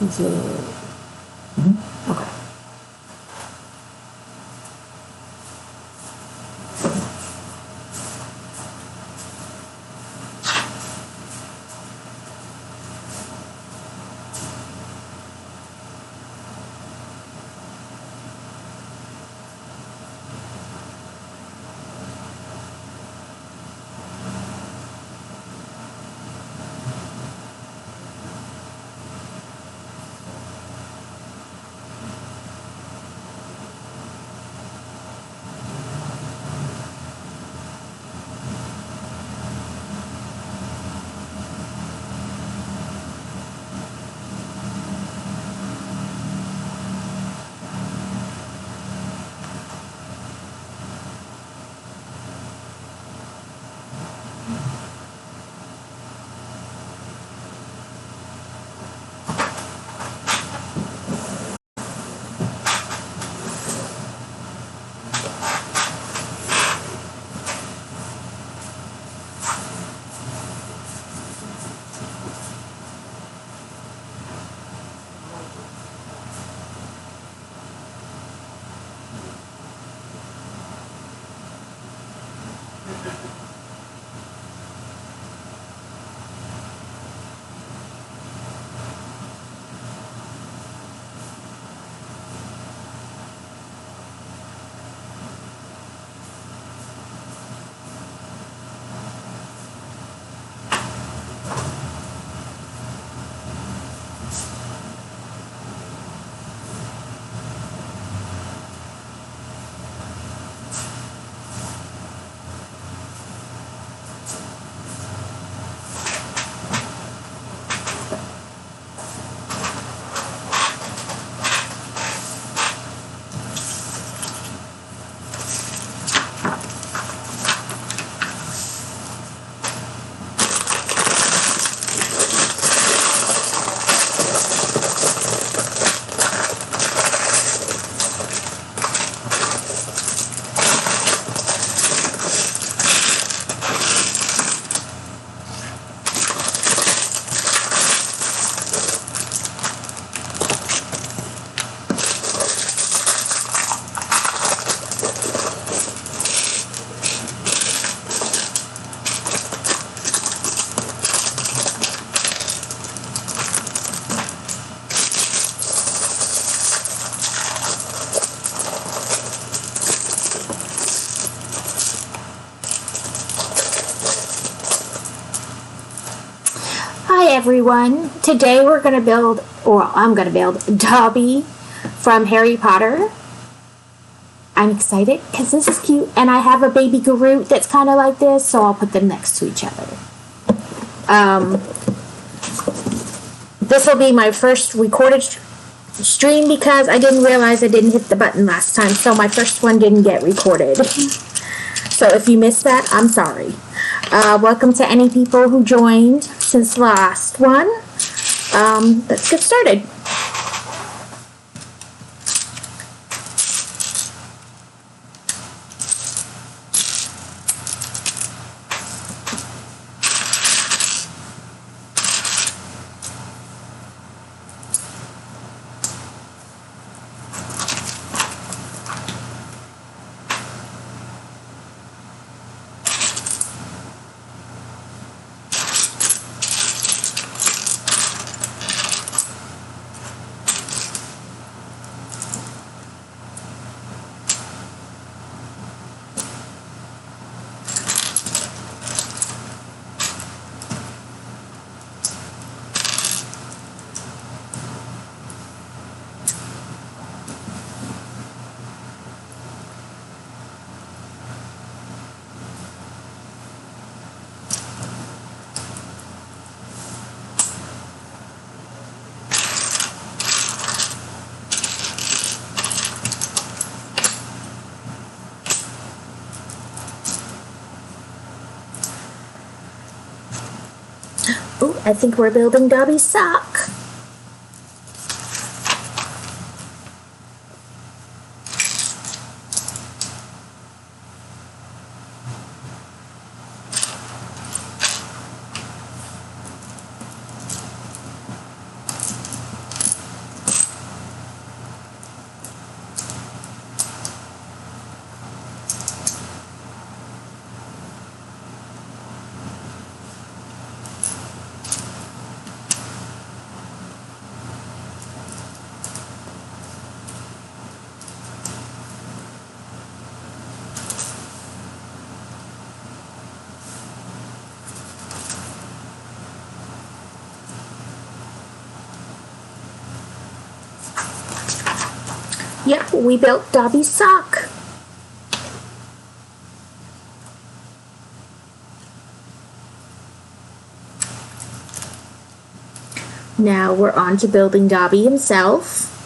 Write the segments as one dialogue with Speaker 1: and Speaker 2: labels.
Speaker 1: Is it? Okay. Hi everyone, today we're going to build, or I'm going to build, Dobby from Harry Potter. I'm excited because this is cute, and I have a baby Groot that's kind of like this, so I'll put them next to each other. This will be my first recorded stream because I didn't realize I didn't hit the button last time, so my first one didn't get recorded. So if you missed that, I'm sorry. Welcome to any people who joined since the last one. Let's get started. Oh, I think we're building Dobby's sock. Yep, we built Dobby's sock. Now we're on to building Dobby himself.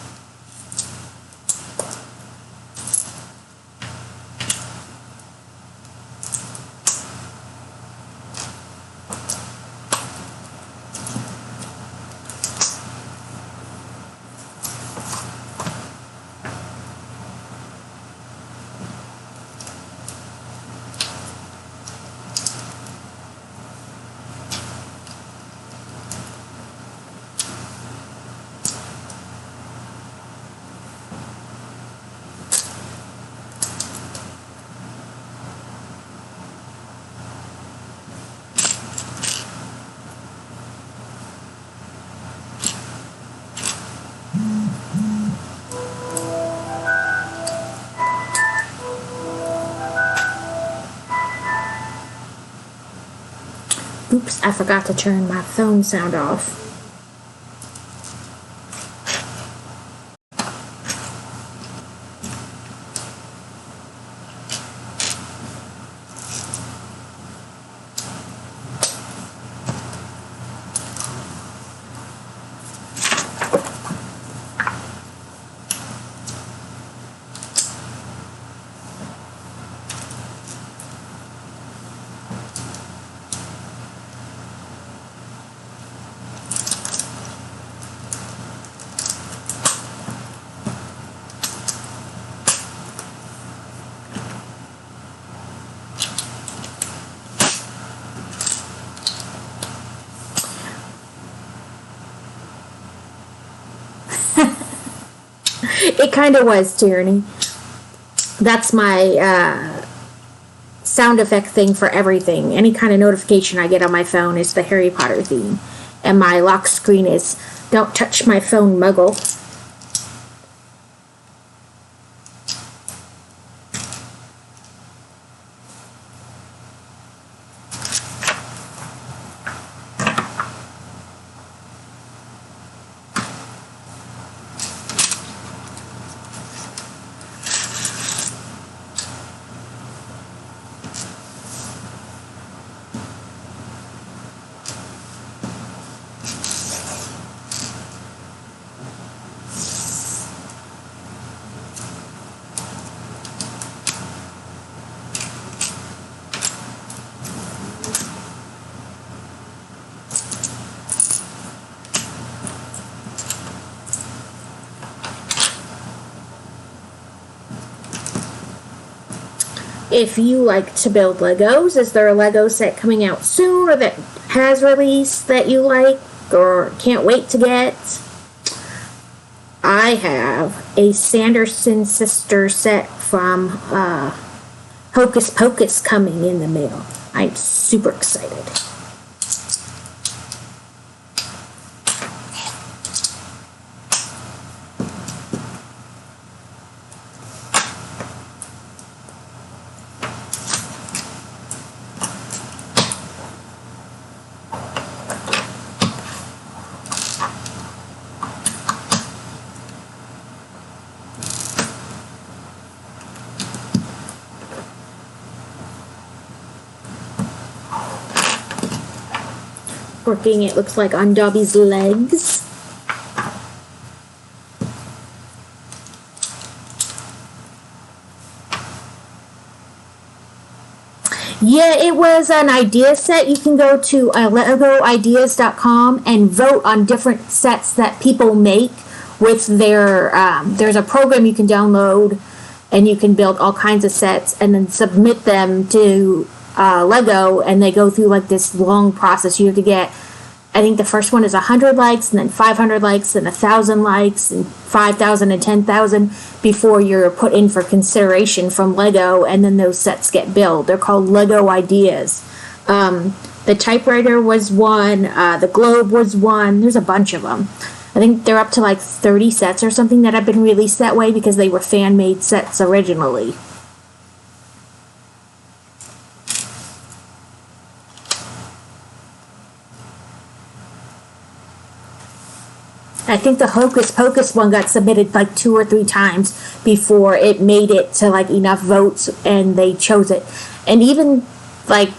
Speaker 1: Oops, I forgot to turn my phone sound off. It kind of was, Tyranny. That's my sound effect thing for everything. Any kind of notification I get on my phone is the Harry Potter theme. And my lock screen is, "Don't touch my phone, Muggle." If you like to build Legos, is there a Lego set coming out soon or that has released that you like or can't wait to get? I have a Sanderson sister set from Hocus Pocus coming in the mail. I'm super excited. Working, it looks like, on Dobby's legs. Yeah, it was an idea set. You can go to legoideas.com and vote on different sets that people make with their, there's a program you can download and you can build all kinds of sets and then submit them to Lego, and they go through like this long process. You have to get, I think the first one is 100 likes, and then 500 likes, and 1,000 likes, and 5,000 and 10,000 before you're put in for consideration from Lego, and then those sets get built. They're called Lego Ideas. The typewriter was one, the globe was one, there's a bunch of them. I think they're up to like 30 sets or something that have been released that way because they were fan-made sets originally. I think the Hocus Pocus one got submitted like 2 or 3 times before it made it to like enough votes and they chose it. And even like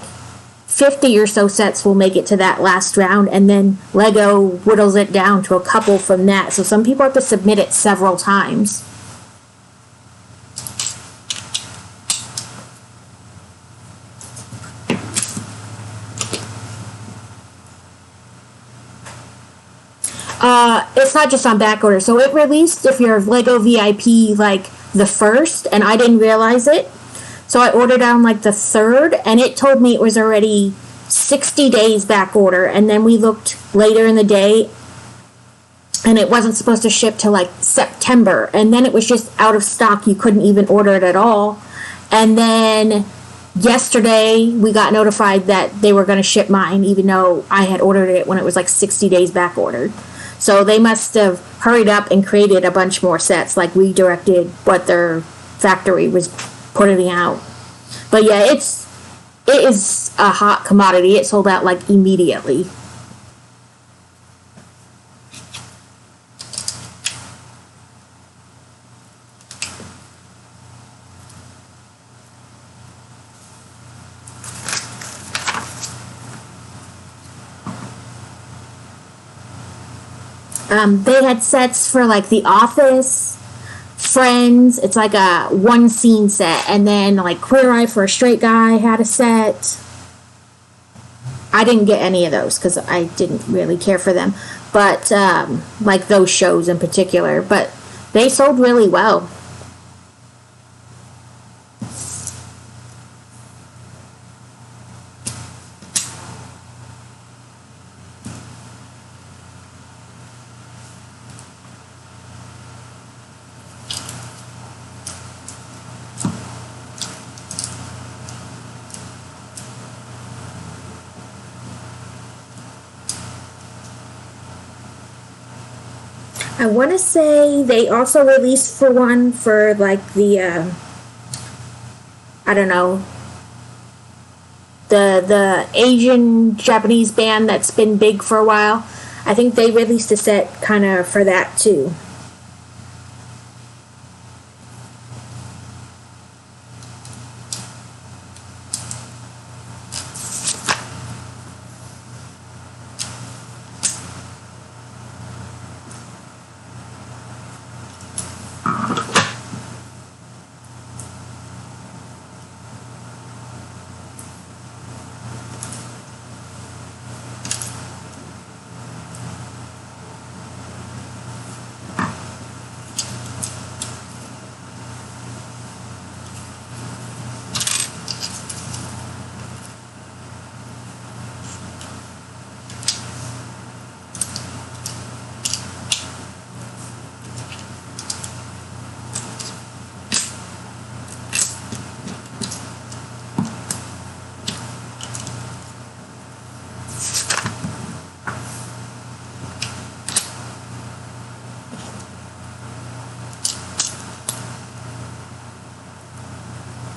Speaker 1: 50 or so sets will make it to that last round, and then Lego whittles it down to a couple from that. So some people have to submit it several times. It's not just on back order. So it released if you're Lego VIP like the 1st, and I didn't realize it. So I ordered on like the 3rd, and it told me it was already 60 days back order. And then we looked later in the day, and it wasn't supposed to ship till like September. And then it was just out of stock. You couldn't even order it at all. And then yesterday we got notified that they were going to ship mine, even though I had ordered it when it was like 60 days back ordered. So they must have hurried up and created a bunch more sets, like redirected what their factory was putting out. But yeah, it is a hot commodity. It sold out like immediately. They had sets for like The Office, Friends. It's like a one scene set, and then like Queer Eye for a Straight Guy had a set. I didn't get any of those because I didn't really care for them, but like those shows in particular. But they sold really well. I want to say they also released for one for like the I don't know, the Asian Japanese band that's been big for a while. I think they released a set kind of for that too.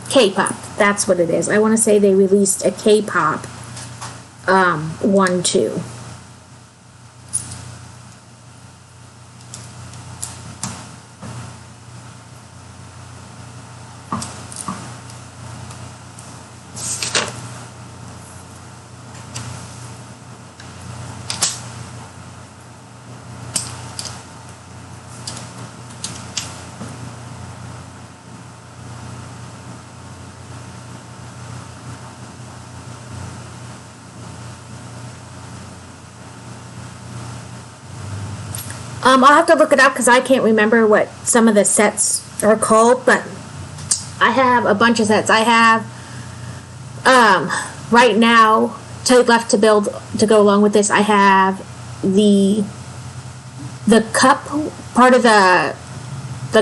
Speaker 1: K-pop, that's what it is. I want to say they released a K-pop one too. I'll have to look it up because I can't remember what some of the sets are called, but I have a bunch of sets. I have, right now, left to build to go along with this, I have the cup, part of the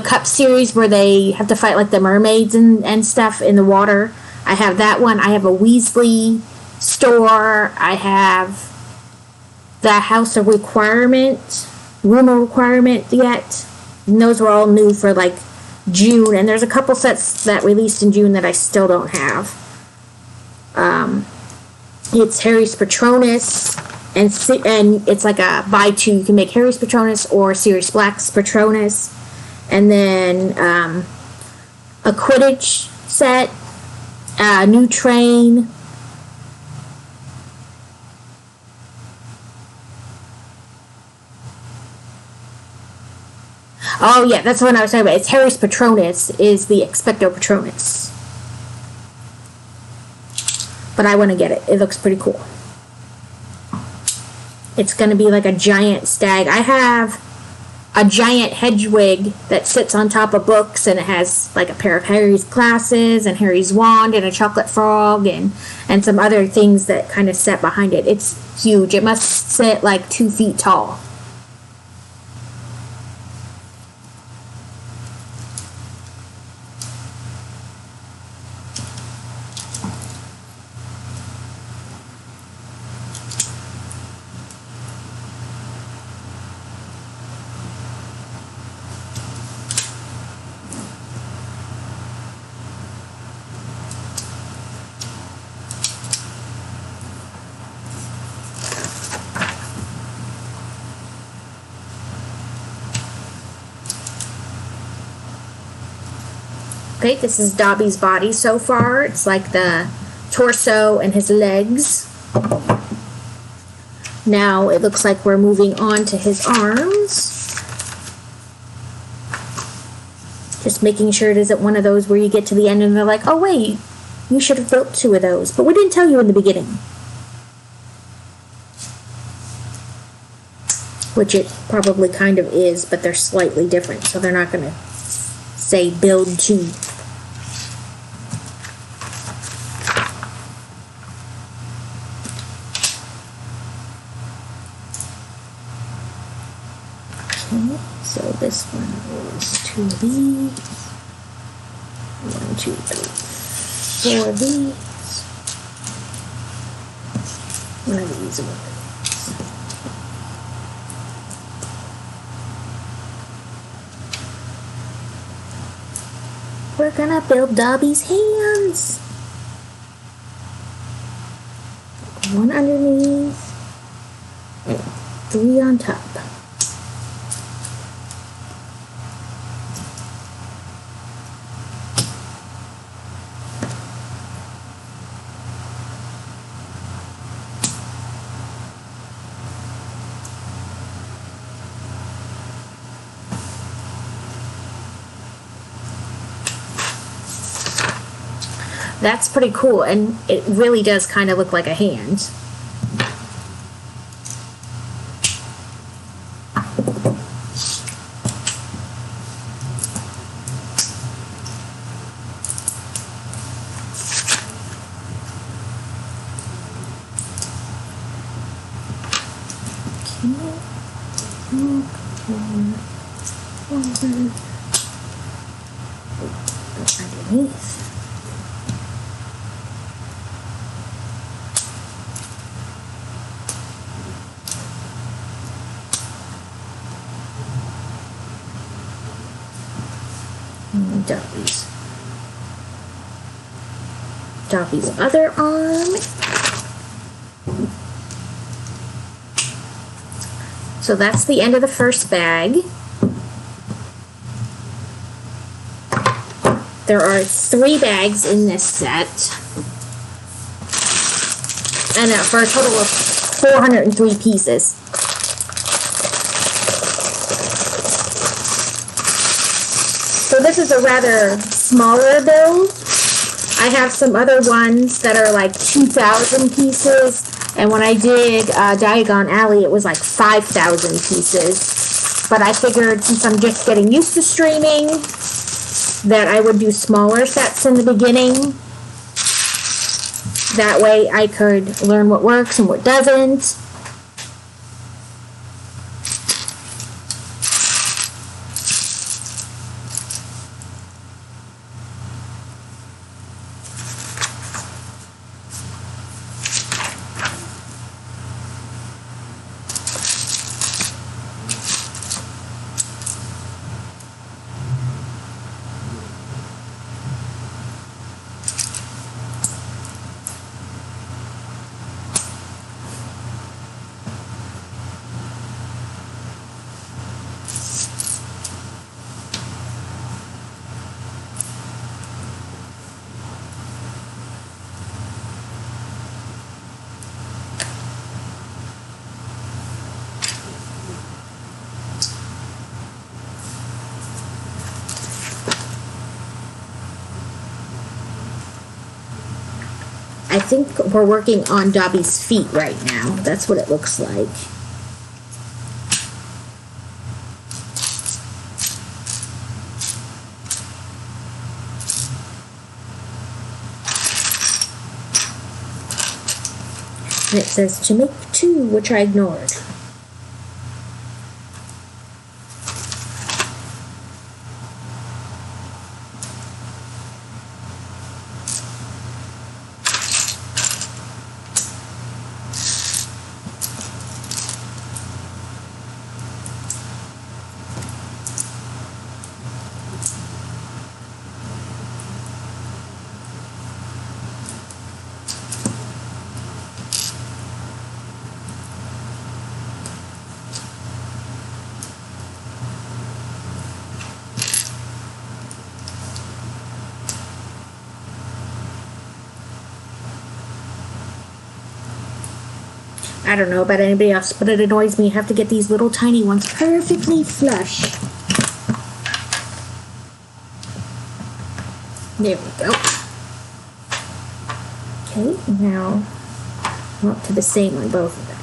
Speaker 1: cup series where they have to fight like the mermaids and stuff in the water. I have that one. I have a Weasley store. I have the House of Requirement. Room of Requirement yet. And those were all new for like June, and there's a couple sets that released in June that I still don't have. It's Harry's Patronus and it's like a buy two. You can make Harry's Patronus or Sirius Black's Patronus, and then a Quidditch set, a new train. Oh yeah, that's the one I was talking about. It's Harry's Patronus is the Expecto Patronus. But I want to get it. It looks pretty cool. It's going to be like a giant stag. I have a giant hedgewig that sits on top of books, and it has like a pair of Harry's glasses and Harry's wand and a chocolate frog and some other things that kind of set behind it. It's huge. It must sit like 2 feet tall. Okay, this is Dobby's body so far. It's like the torso and his legs. Now it looks like we're moving on to his arms. Just making sure it isn't one of those where you get to the end and they're like, oh wait, you should have built 2 of those. But we didn't tell you in the beginning. Which it probably kind of is, but they're slightly different, so they're not going to say build 2. Okay, so this one is 2 of these. 1, 2, 3, 4 of these. 1 of these. 1 of these. We're gonna build Dobby's hands. 1 underneath and 3 on top. That's pretty cool, and it really does kind of look like a hand. Underneath. Dobby's other arm. So that's the end of the first bag. There are 3 bags in this set, and for a total of 403 pieces. So this is a rather smaller build. I have some other ones that are like 2,000 pieces, and when I did Diagon Alley, it was like 5,000 pieces. But I figured since I'm just getting used to streaming, that I would do smaller sets in the beginning. That way I could learn what works and what doesn't. I think we're working on Dobby's feet right now. That's what it looks like. And it says to make 2, which I ignored. I don't know about anybody else, but it annoys me. I have to get these little tiny ones perfectly flush. There we go. Okay, now I'm up to the same on both of them.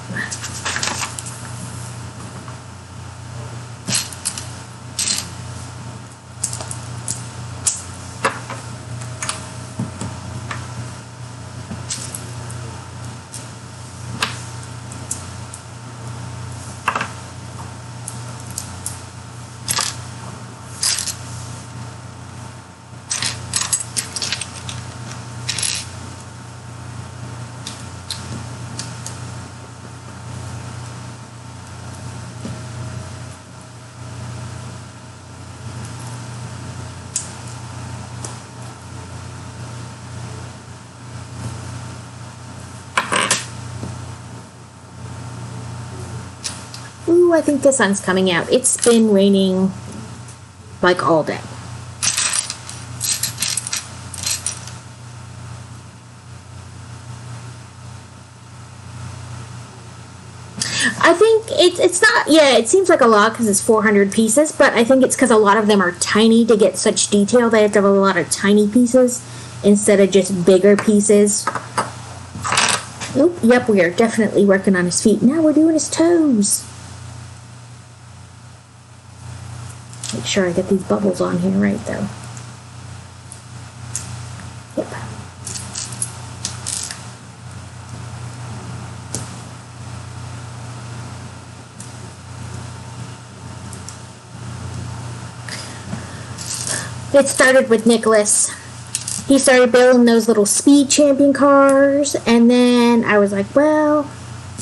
Speaker 1: Ooh, I think the sun's coming out. It's been raining like all day. I think it's not, yeah, it seems like a lot because it's 400 pieces, but I think it's because a lot of them are tiny to get such detail. They have to have a lot of tiny pieces instead of just bigger pieces. Oh, yep, we are definitely working on his feet. Now we're doing his toes. Make sure I get these bubbles on here right, though. Yep. It started with Nicholas. He started building those little speed champion cars, and then I was like, well,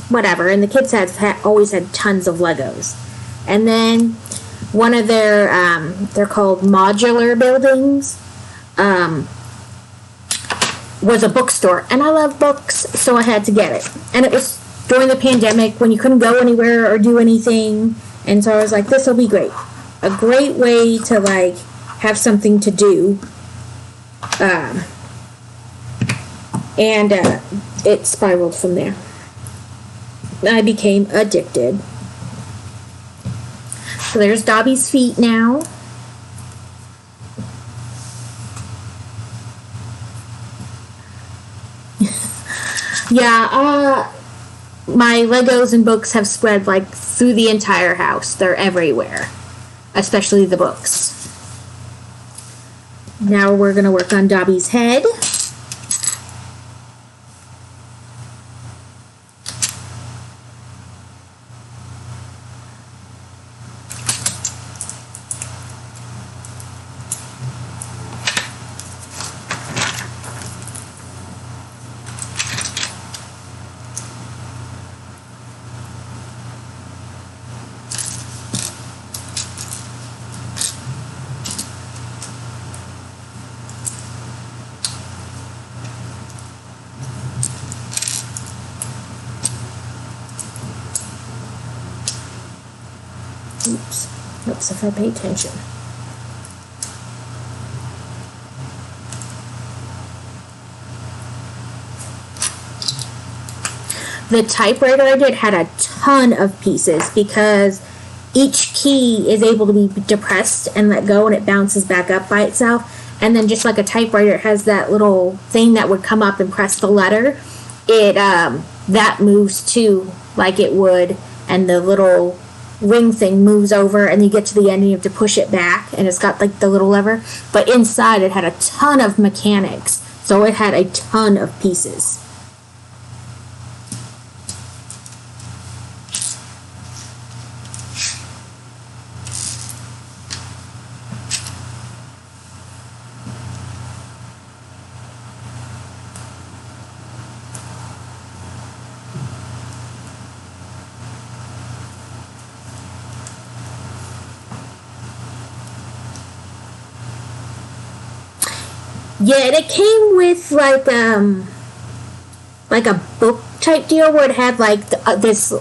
Speaker 1: whatever. And the kids have always had tons of Legos. And then one of their, they're called modular buildings, was a bookstore. And I love books, so I had to get it. And it was during the pandemic when you couldn't go anywhere or do anything. And so I was like, this will be great. A great way to, like, have something to do. And it spiraled from there. I became addicted. So there's Dobby's feet now. Yeah, my Legos and books have spread like through the entire house. They're everywhere, especially the books. Now we're going to work on Dobby's head. Oops, if I pay attention. The typewriter I did had a ton of pieces because each key is able to be depressed and let go and it bounces back up by itself. and then just like a typewriter, it has that little thing that would come up and press the letter. It that moves too, like it would, and the little ring thing moves over, and you get to the end and you have to push it back, and it's got like the little lever. But inside it had a ton of mechanics, so it had a ton of pieces. Yeah, and it came with like a book type deal where it had like this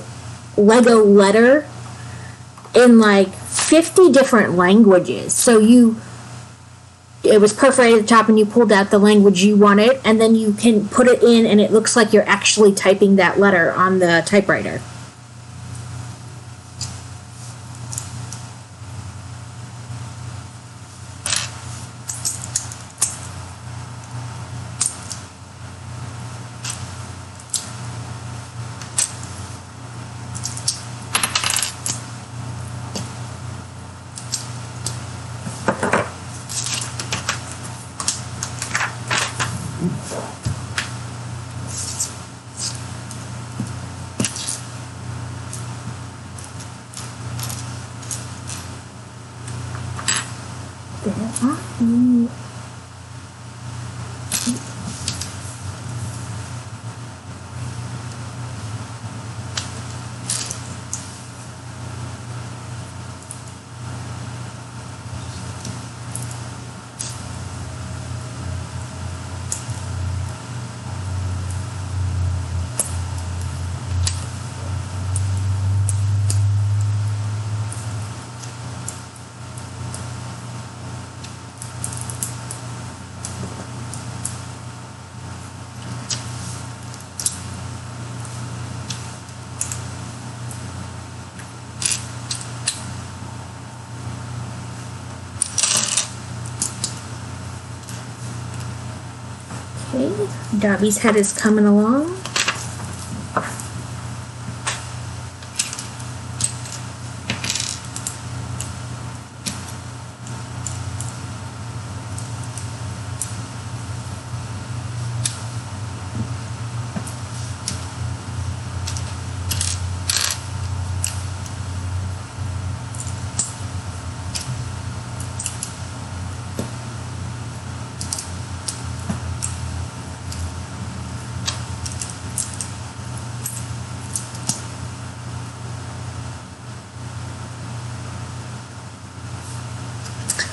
Speaker 1: Lego letter in like 50 different languages. So it was perforated at the top, and you pulled out the language you wanted, and then you can put it in, and it looks like you're actually typing that letter on the typewriter. Okay, Dobby's head is coming along.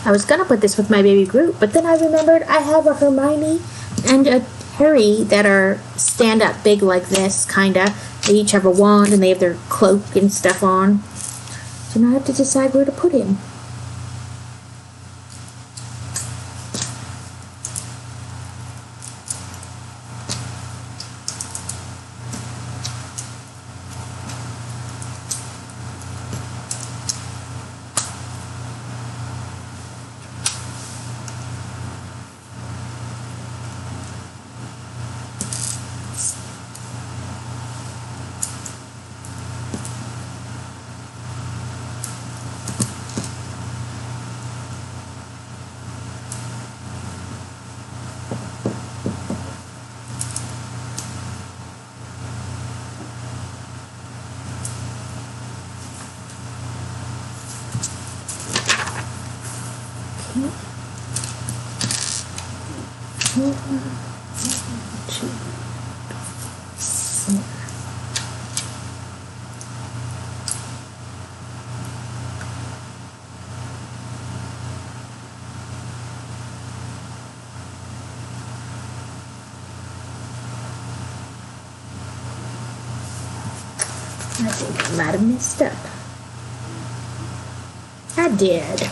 Speaker 1: I was gonna put this with my baby Groot, but then I remembered I have a Hermione and a Harry that are stand up big like this, kinda. They each have a wand and they have their cloak and stuff on. So now I have to decide where to put him. I think I might have messed up. I did.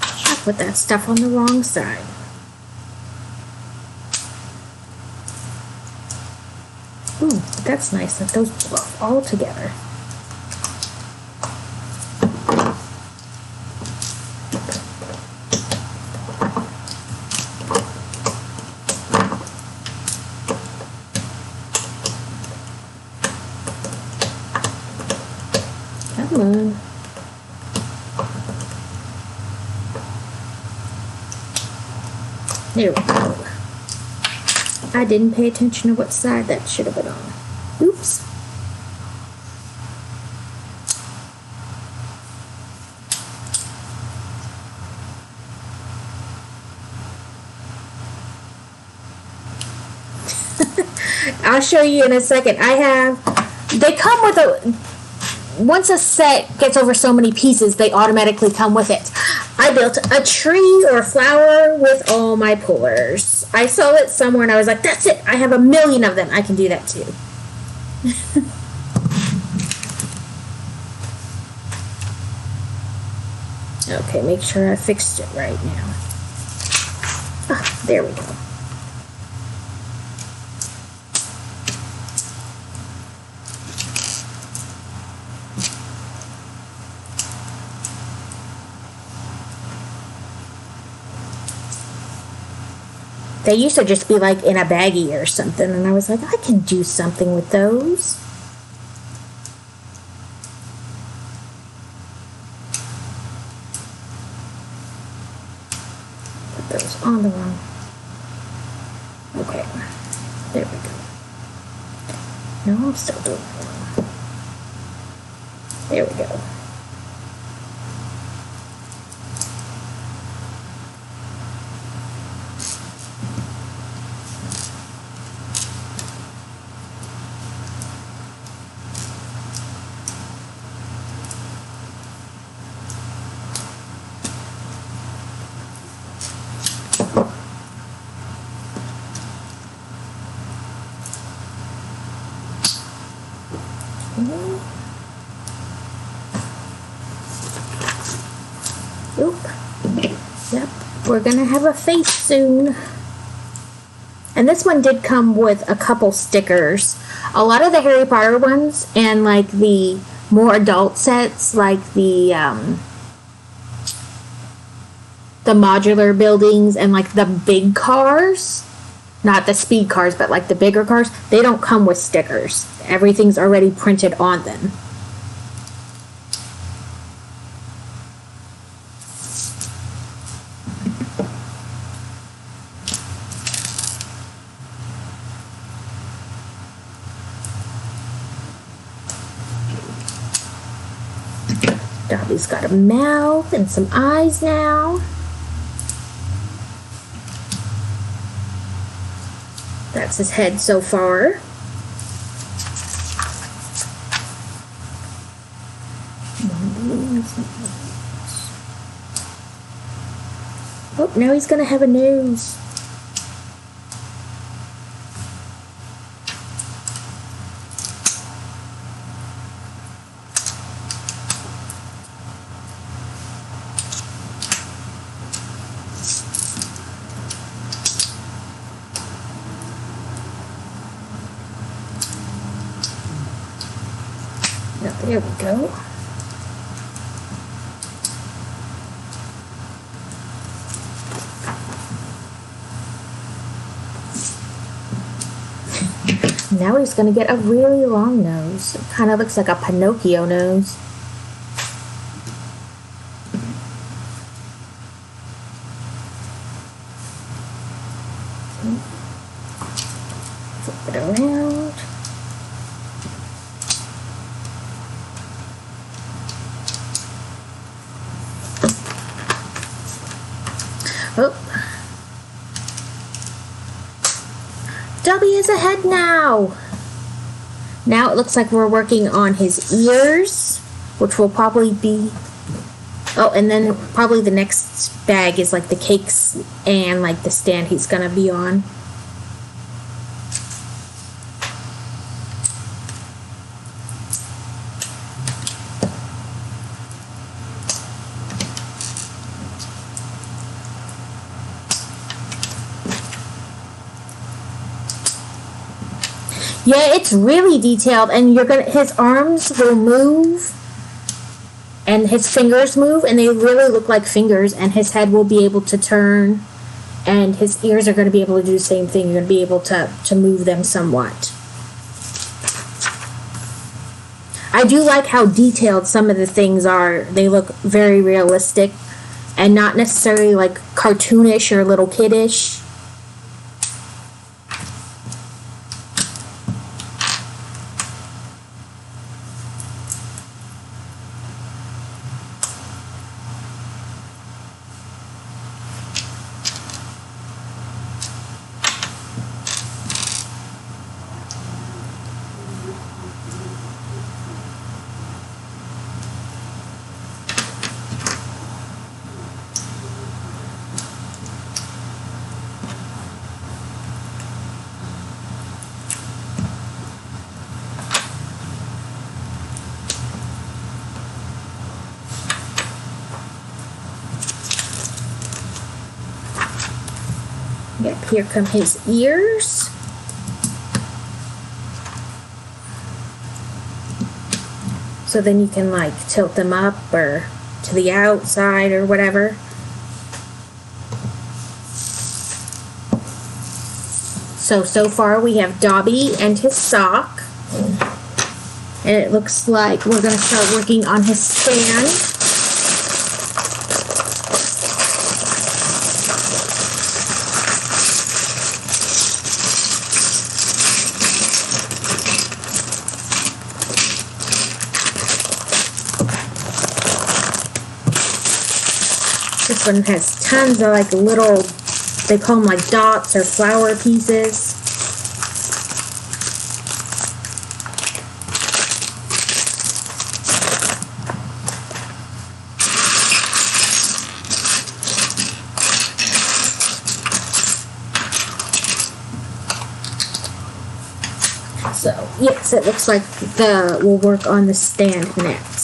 Speaker 1: I put that stuff on the wrong side. Ooh, that's nice that those fluff all together. There we go. I didn't pay attention to what side that should have been on. Oops. I'll show you in a second. They come with once a set gets over so many pieces, they automatically come with it. I built a tree or a flower with all my pullers. I saw it somewhere and I was like, that's it. I have 1,000,000 of them. I can do that too. Okay, make sure I fixed it right now. Ah, there we go. They used to just be like in a baggie or something, and I was like, I can do something with those. Put those on the wrong. Okay, there we go. No, I'm still doing it wrong. There we go. Oop. Yep, we're gonna have a face soon. And this one did come with a couple stickers. A lot of the Harry Potter ones and like the more adult sets, like the modular buildings and like the big cars, not the speed cars, but like the bigger cars, they don't come with stickers. Everything's already printed on them. Dobby's got a mouth and some eyes now. That's his head so far. Oh, now he's gonna have a nose. There we go. Now he's going to get a really long nose. It kind of looks like a Pinocchio nose. Flip it around. Oh. Dobby is ahead now. Now it looks like we're working on his ears, which will probably be... Oh, and then probably the next bag is like the cakes and like the stand he's gonna be on. Yeah, it's really detailed, and his arms will move and his fingers move, and they really look like fingers, and his head will be able to turn, and his ears are going to be able to do the same thing. You're going to be able to move them somewhat. I do like how detailed some of the things are. They look very realistic, and not necessarily like cartoonish or little kiddish. Yep, here come his ears. So then you can like tilt them up or to the outside or whatever. So far we have Dobby and his sock. And it looks like we're going to start working on his stand. This one has tons of like little, they call them like dots or flower pieces. So, yes, it looks like we'll work on the stand next.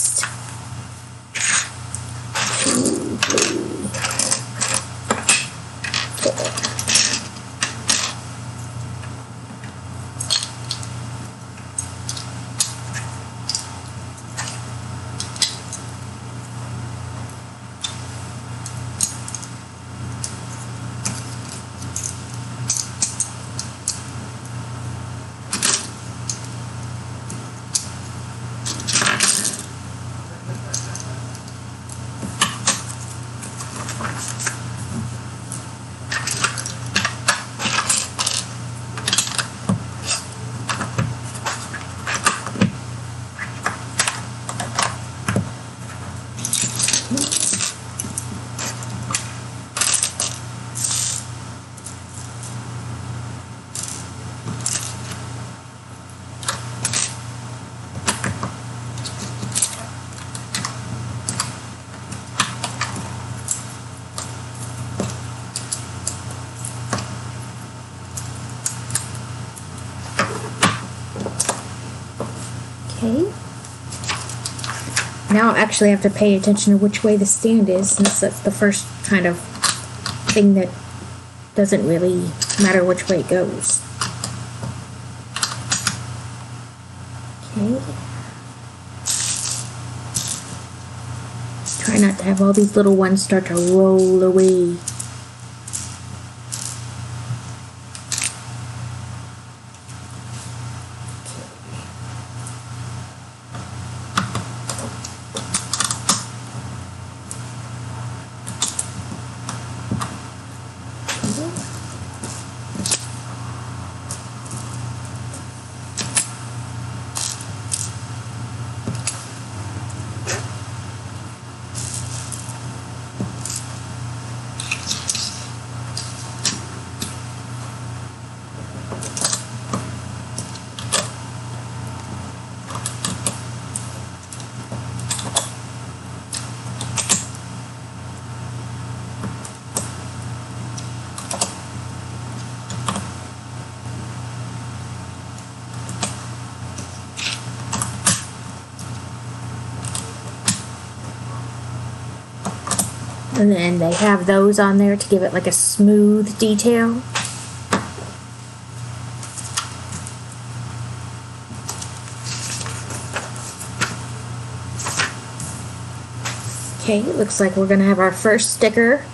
Speaker 1: Okay. Now I actually have to pay attention to which way the stand is, since that's the first kind of thing that doesn't really matter which way it goes. Okay. Try not to have all these little ones start to roll away. And then they have those on there to give it like a smooth detail. Okay, it looks like we're going to have our first sticker.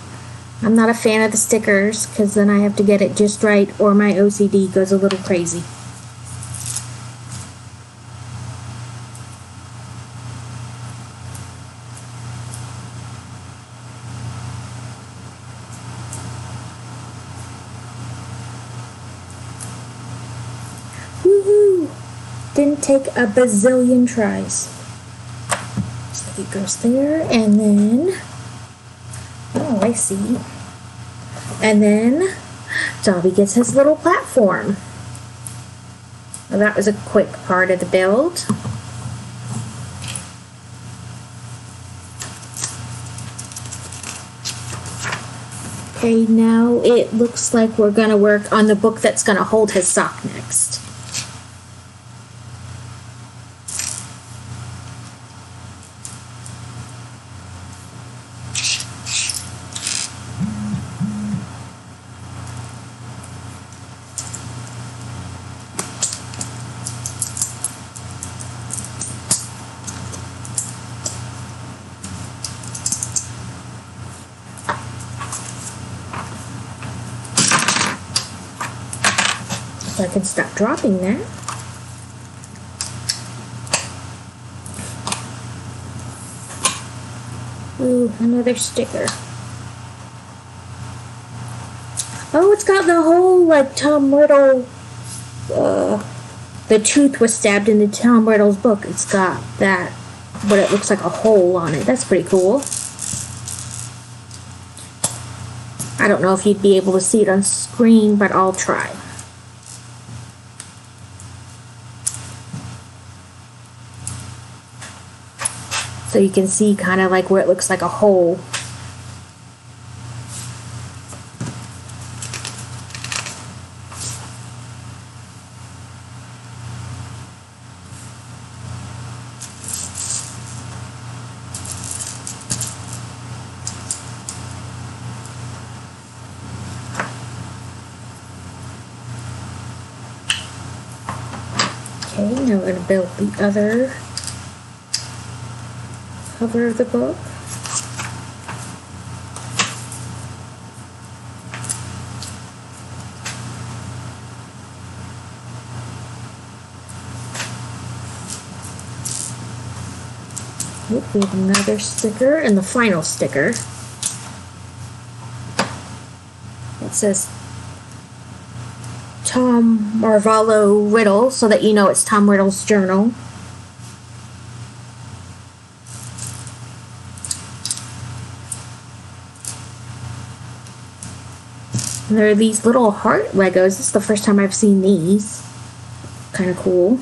Speaker 1: I'm not a fan of the stickers because then I have to get it just right or my OCD goes a little crazy. Didn't take a bazillion tries. So it goes there, and then, oh, I see. And then Dobby gets his little platform. Well, that was a quick part of the build. Okay, now it looks like we're going to work on the book that's going to hold his sock next. So I can stop dropping that. Ooh, another sticker. Oh, it's got the whole, like, Tom Riddle, the tooth was stabbed into Tom Riddle's book. It's got that, but it looks like a hole on it. That's pretty cool. I don't know if you'd be able to see it on screen, but I'll try. So you can see kind of like where it looks like a hole. Okay, now we're going to build the other cover of the book. We have another sticker and the final sticker. It says Tom Marvallo Riddle, so that you know it's Tom Riddle's journal. And there are these little heart Legos. This is the first time I've seen these. Kind of cool.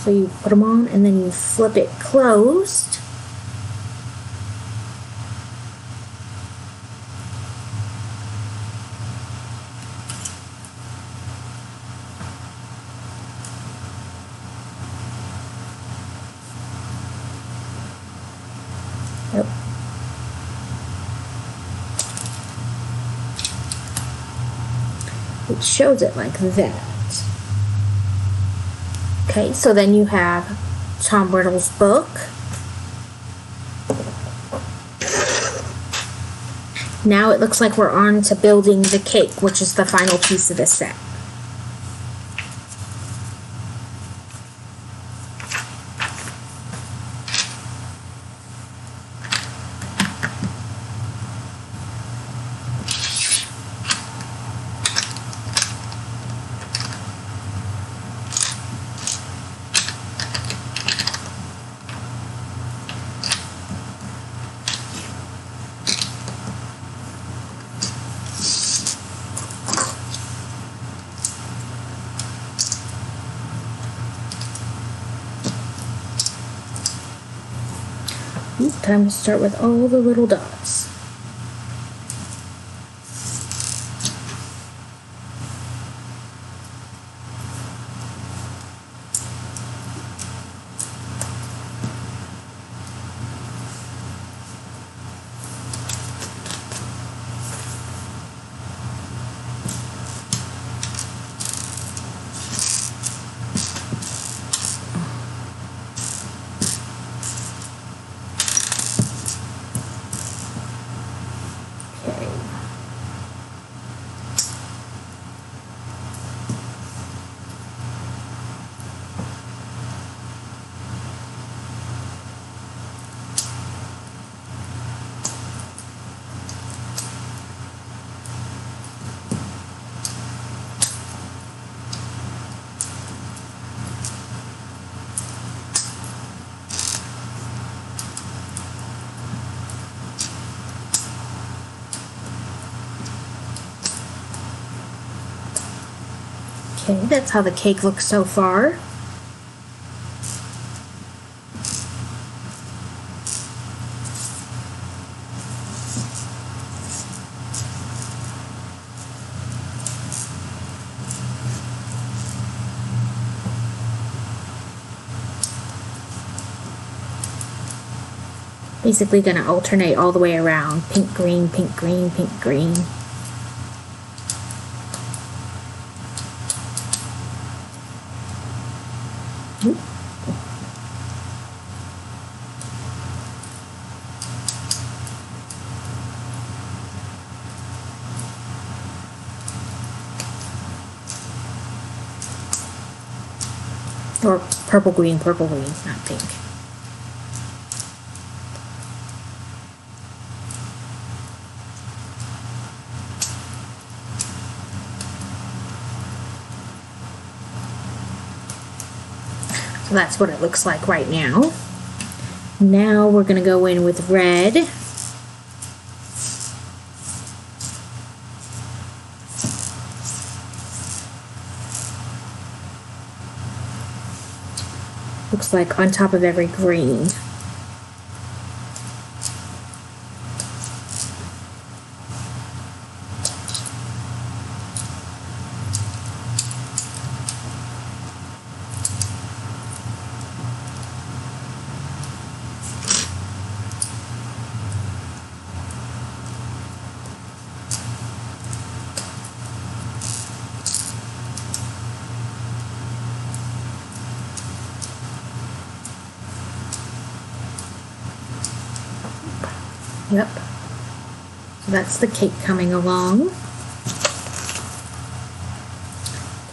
Speaker 1: So you put them on and then you flip it closed. Yep. It shows it like that. Okay, so then you have Tom Riddle's book. Now it looks like we're on to building the cake, which is the final piece of the set. Time to start with all the little dots. Okay, that's how the cake looks so far. Basically going to alternate all the way around. Pink, green, pink, green, pink, green. Or purple, green, not pink. So that's what it looks like right now. Now we're going to go in with red. Looks like on top of every green. Yep. So that's the cake coming along.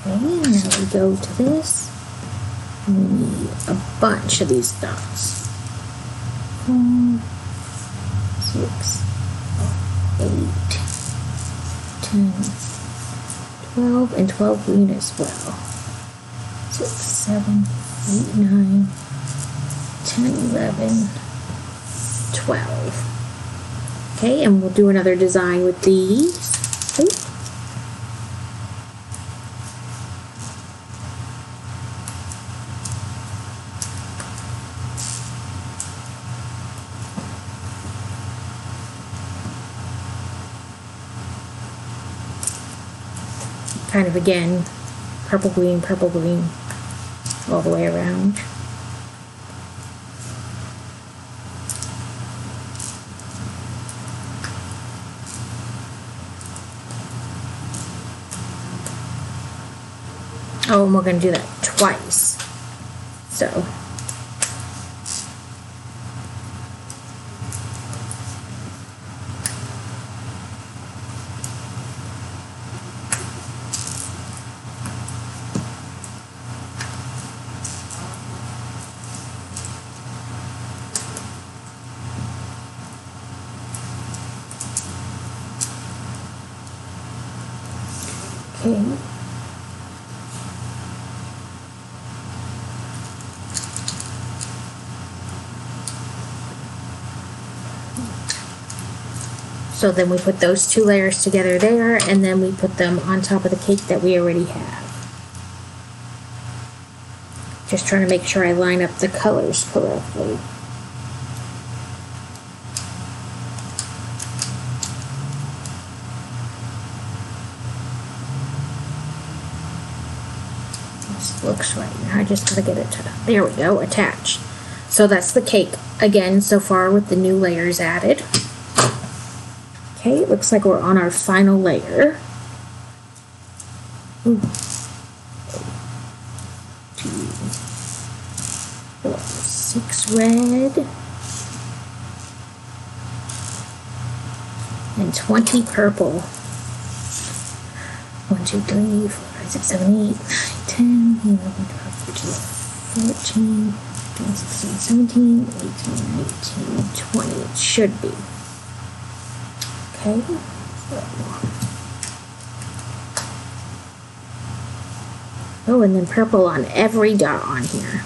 Speaker 1: Okay, now we go to this. We need a bunch of these dots. 4, 6, 8, 10, 12, and 12 green as well. 6, 7, 8, 9, 10, 11, 12. Okay, and we'll do another design with these. Okay. Kind of again, purple, green, all the way around. Oh, and we're going to do that twice. So. Okay. So then we put those two layers together there, and then we put them on top of the cake that we already have. Just trying to make sure I line up the colors correctly. This looks right. Now I just gotta get it to, there we go, attached. So that's the cake again so far with the new layers added. Okay, it looks like we're on our final layer. Ooh. 2, 4, 6 red. And 20 purple. 1, 2, 3, 4, 5, 6, 7, 8, 9, 10, 11, 12, 13, 14, 15, 16, 17, 18, 19, 20. It should be. Okay. Oh, and then purple on every dot on here.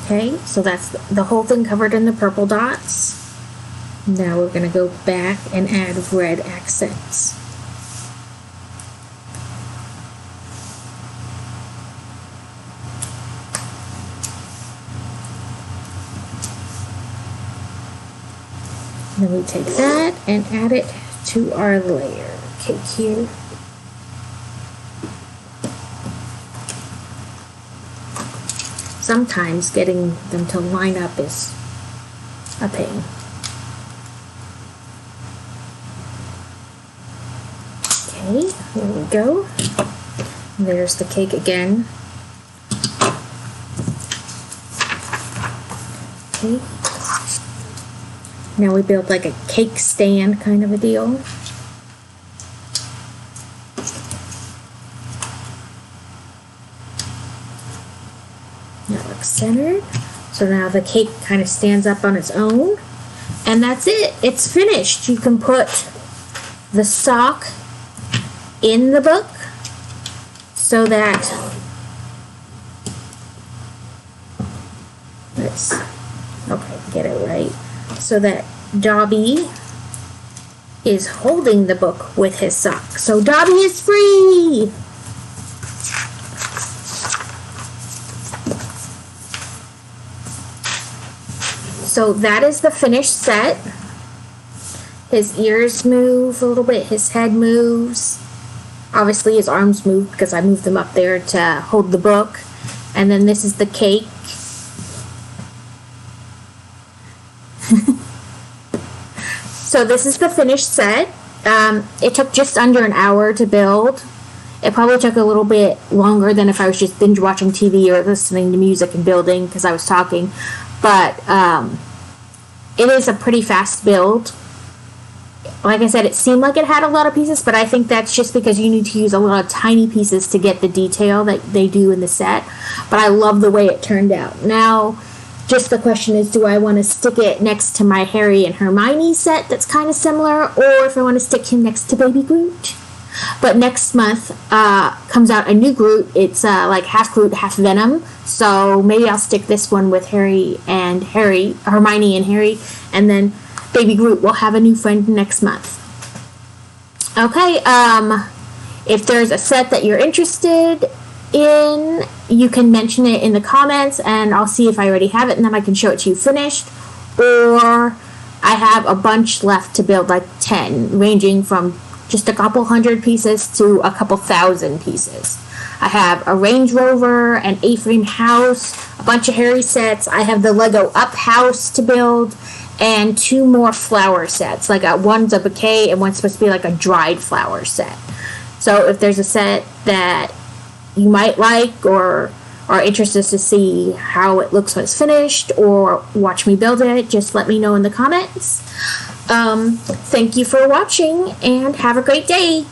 Speaker 1: Okay, so that's the whole thing covered in the purple dots. Now we're going to go back and add red accents. Then we take that and add it to our layer cake here. Sometimes getting them to line up is a pain. Okay, here we go. There's the cake again. Okay. Now we build like a cake stand kind of a deal. Now it looks centered. So now the cake kind of stands up on its own. And that's it. It's finished. You can put the sock in the book so that get it right, so that Dobby is holding the book with his sock. So Dobby is free! So that is the finished set. His ears move a little bit, his head moves. Obviously his arms move because I moved them up there to hold the book. And then this is the cake. So this is the finished set. It took just under an hour to build. It probably took a little bit longer than if I was just binge watching TV or listening to music and building because I was talking. But it is a pretty fast build. Like I said, it seemed like it had a lot of pieces, but I think that's just because you need to use a lot of tiny pieces to get the detail that they do in the set. But I love the way it turned out. Now, just the question is, do I want to stick it next to my Harry and Hermione set that's kind of similar, or if I want to stick him next to Baby Groot? But next month comes out a new Groot. It's like half Groot, half Venom. So maybe I'll stick this one with Hermione and Harry, and then Baby Groot will have a new friend next month. Okay, if there's a set that you're interested in, you can mention it in the comments, and I'll see if I already have it, and then I can show it to you finished. Or I have a bunch left to build, like 10, ranging from just a couple hundred pieces to a couple thousand pieces. I have a Range Rover, an A-frame house, a bunch of Harry sets. I have the Lego Up house to build, and 2 more flower sets. Like one's a bouquet and one's supposed to be like a dried flower set. So if there's a set that you might like or are interested to see how it looks when it's finished or watch me build it, just let me know in the comments. Thank you for watching and have a great day.